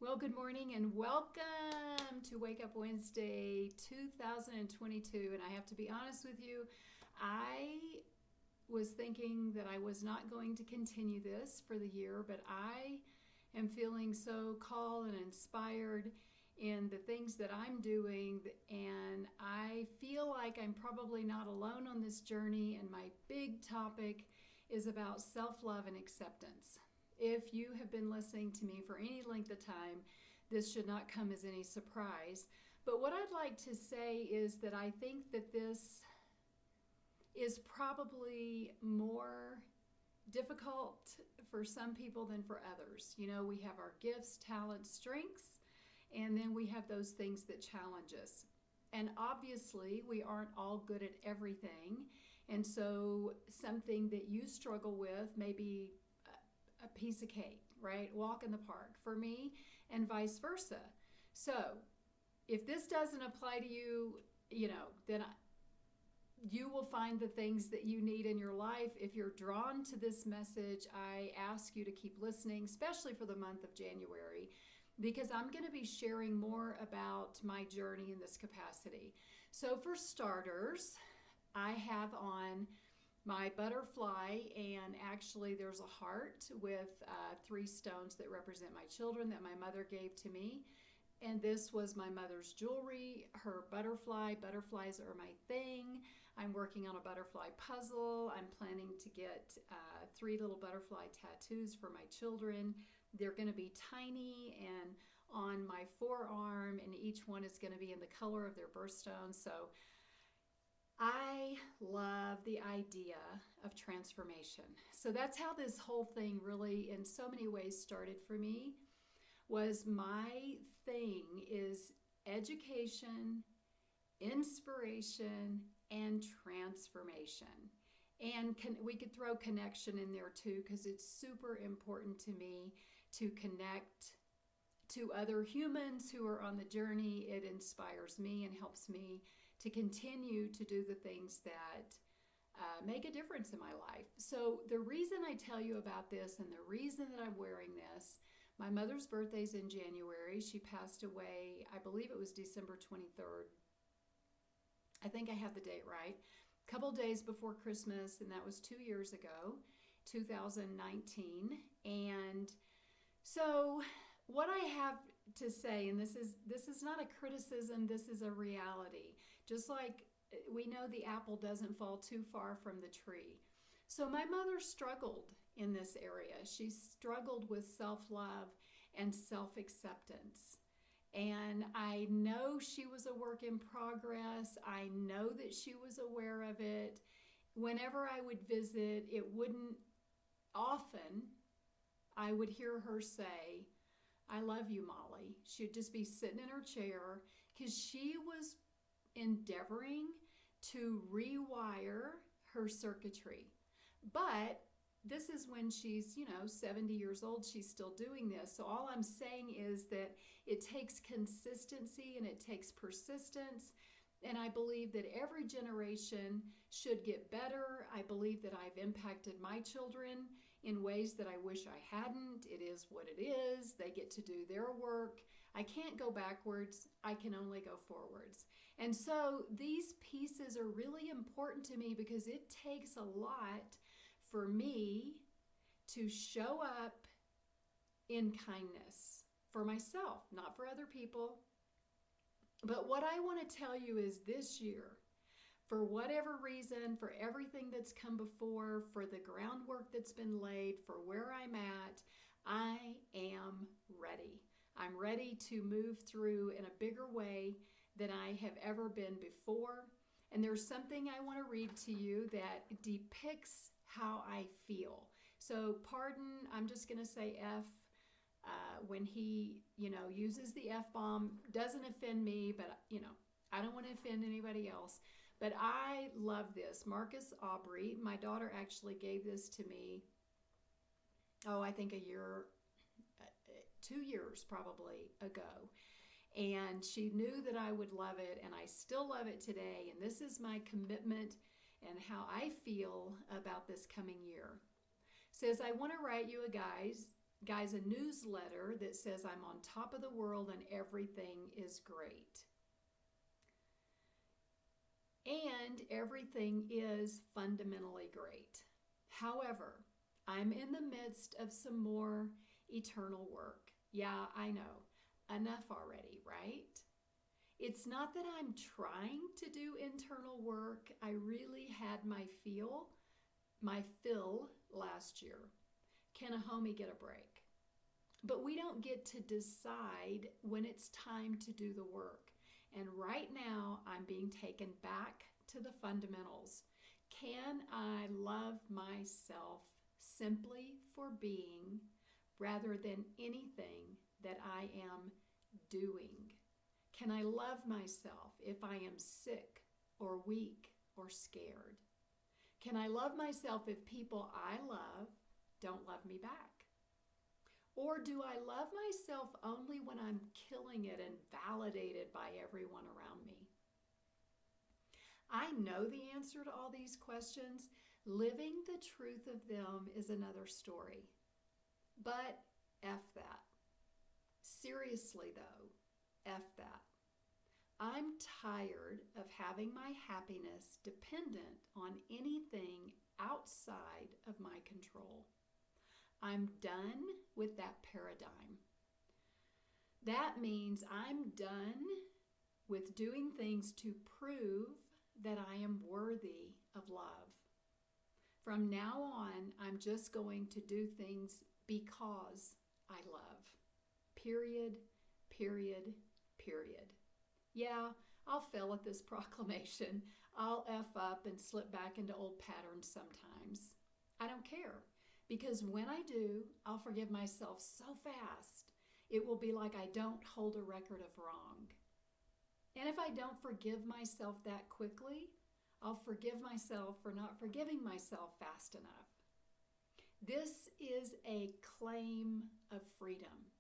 Well, good morning and welcome to Wake Up Wednesday 2022. And I have to be honest with you, I was thinking that I was not going to continue this for the year, but I am feeling so called and inspired in the things that I'm doing. And I feel like I'm probably not alone on this journey. And my big topic is about self love and acceptance. If you have been listening to me for any length of time, this should not come as any surprise. But what I'd like to say is that I think that this is probably more difficult for some people than for others. You know, we have our gifts, talents, strengths, and then we have those things that challenge us. And obviously, we aren't all good at everything. And so, something that you struggle with may be a piece of cake, right? Walk in the park for me, and vice versa. So, if this doesn't apply to you, then you will find the things that you need in your life. If you're drawn to this message, I ask you to keep listening, especially for the month of January, because I'm going to be sharing more about my journey in this capacity. So, for starters, I have on my butterfly, and actually there's a heart with three stones that represent my children that my mother gave to me. And this was my mother's jewelry, her butterflies are my thing. I'm working on a butterfly puzzle. I'm planning to get three little butterfly tattoos for my children. They're going to be tiny and on my forearm, and each one is going to be in the color of their birthstone. So I love the idea of transformation. So that's how this whole thing really, in so many ways, started for me. Was my thing is education, inspiration, and transformation. And we could throw connection in there too, because it's super important to me to connect to other humans who are on the journey. It inspires me and helps me to continue to do the things that make a difference in my life. So the reason I tell you about this and the reason that I'm wearing this, my mother's birthday's in January. She passed away, I believe it was December 23rd. I think I have the date right. A couple days before Christmas, and that was 2 years ago, 2019. And so what I have to say, and this is not a criticism, this is a reality. Just like we know the apple doesn't fall too far from the tree. So my mother struggled in this area. She struggled with self-love and self-acceptance. And I know she was a work in progress. I know that she was aware of it. Whenever I would visit, it wouldn't often, I would hear her say, "I love you, Molly." She'd just be sitting in her chair because she was endeavoring to rewire her circuitry. But this is when she's, 70 years old, she's still doing this. So all I'm saying is that it takes consistency and it takes persistence. And I believe that every generation should get better. I believe that I've impacted my children in ways that I wish I hadn't. It is what it is. They get to do their work. I can't go backwards. I can only go forwards. And so these pieces are really important to me because it takes a lot for me to show up in kindness for myself, not for other people. But what I want to tell you is this year, for whatever reason, for everything that's come before, for the groundwork that's been laid, for where I'm at, I am ready. I'm ready to move through in a bigger way than I have ever been before. And there's something I want to read to you that depicts how I feel. So pardon, I'm just going to say F. When he, uses the F-bomb, doesn't offend me, but, I don't want to offend anybody else. But I love this. Marcus Aubrey, my daughter actually gave this to me, I think 2 years probably ago. And she knew that I would love it, and I still love it today. And this is my commitment and how I feel about this coming year. It says, I want to write you Guys, a newsletter that says I'm on top of the world and everything is great. And everything is fundamentally great. However, I'm in the midst of some more eternal work. Yeah, I know. Enough already, right? It's not that I'm trying to do internal work. I really had my fill last year. Can a homie get a break? But we don't get to decide when it's time to do the work. And right now, I'm being taken back to the fundamentals. Can I love myself simply for being rather than anything that I am doing? Can I love myself if I am sick or weak or scared? Can I love myself if people I love don't love me back? Or do I love myself only when I'm killing it and validated by everyone around me? I know the answer to all these questions. Living the truth of them is another story. But F that. Seriously though, F that. I'm tired of having my happiness dependent on anything outside of my control. I'm done with that paradigm. That means I'm done with doing things to prove that I am worthy of love. From now on, I'm just going to do things because I love. Period, period, period. Yeah, I'll fail at this proclamation. I'll F up and slip back into old patterns sometimes. I don't care, because when I do, I'll forgive myself so fast. It will be like I don't hold a record of wrong. And if I don't forgive myself that quickly, I'll forgive myself for not forgiving myself fast enough. This is a claim of freedom.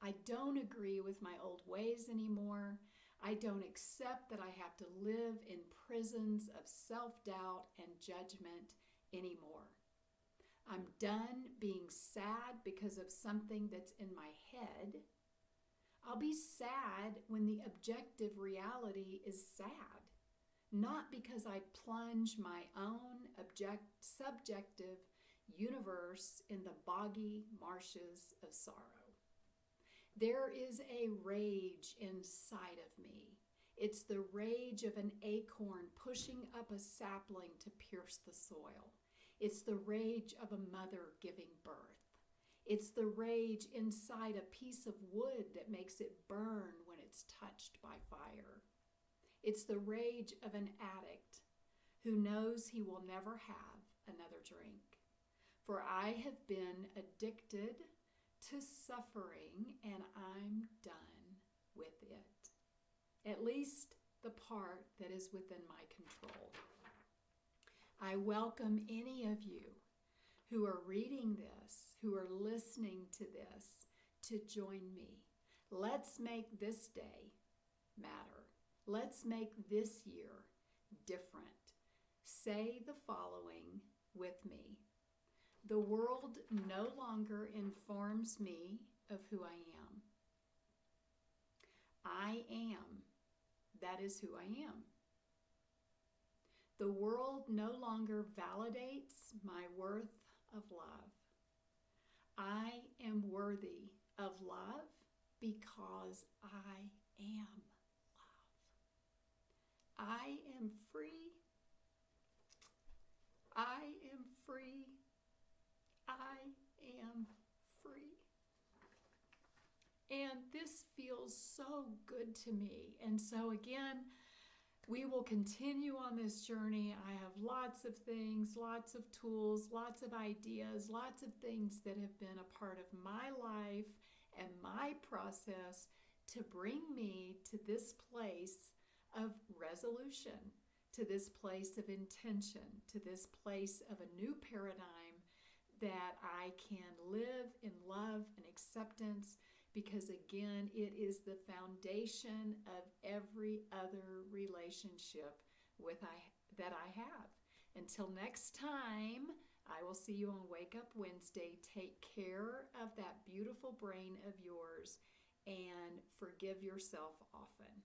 I don't agree with my old ways anymore. I don't accept that I have to live in prisons of self-doubt and judgment anymore. I'm done being sad because of something that's in my head. I'll be sad when the objective reality is sad, not because I plunge my own subjective universe in the boggy marshes of sorrow. There is a rage inside of me. It's the rage of an acorn pushing up a sapling to pierce the soil. It's the rage of a mother giving birth. It's the rage inside a piece of wood that makes it burn when it's touched by fire. It's the rage of an addict who knows he will never have another drink. For I have been addicted to suffering, and I'm done with it. At least the part that is within my control. I welcome any of you who are reading this, who are listening to this, to join me. Let's make this day matter. Let's make this year different. Say the following with me. The world no longer informs me of who I am. I am. That is who I am. The world no longer validates my worth of love. I am worthy of love because I am love. I am free. I am free. I am free. And this feels so good to me. And so again, we will continue on this journey. I have lots of things, lots of tools, lots of ideas, lots of things that have been a part of my life and my process to bring me to this place of resolution, to this place of intention, to this place of a new paradigm that I can live in love and acceptance, because again, it is the foundation of every other relationship that I have. Until next time, I will see you on Wake Up Wednesday. Take care of that beautiful brain of yours and forgive yourself often.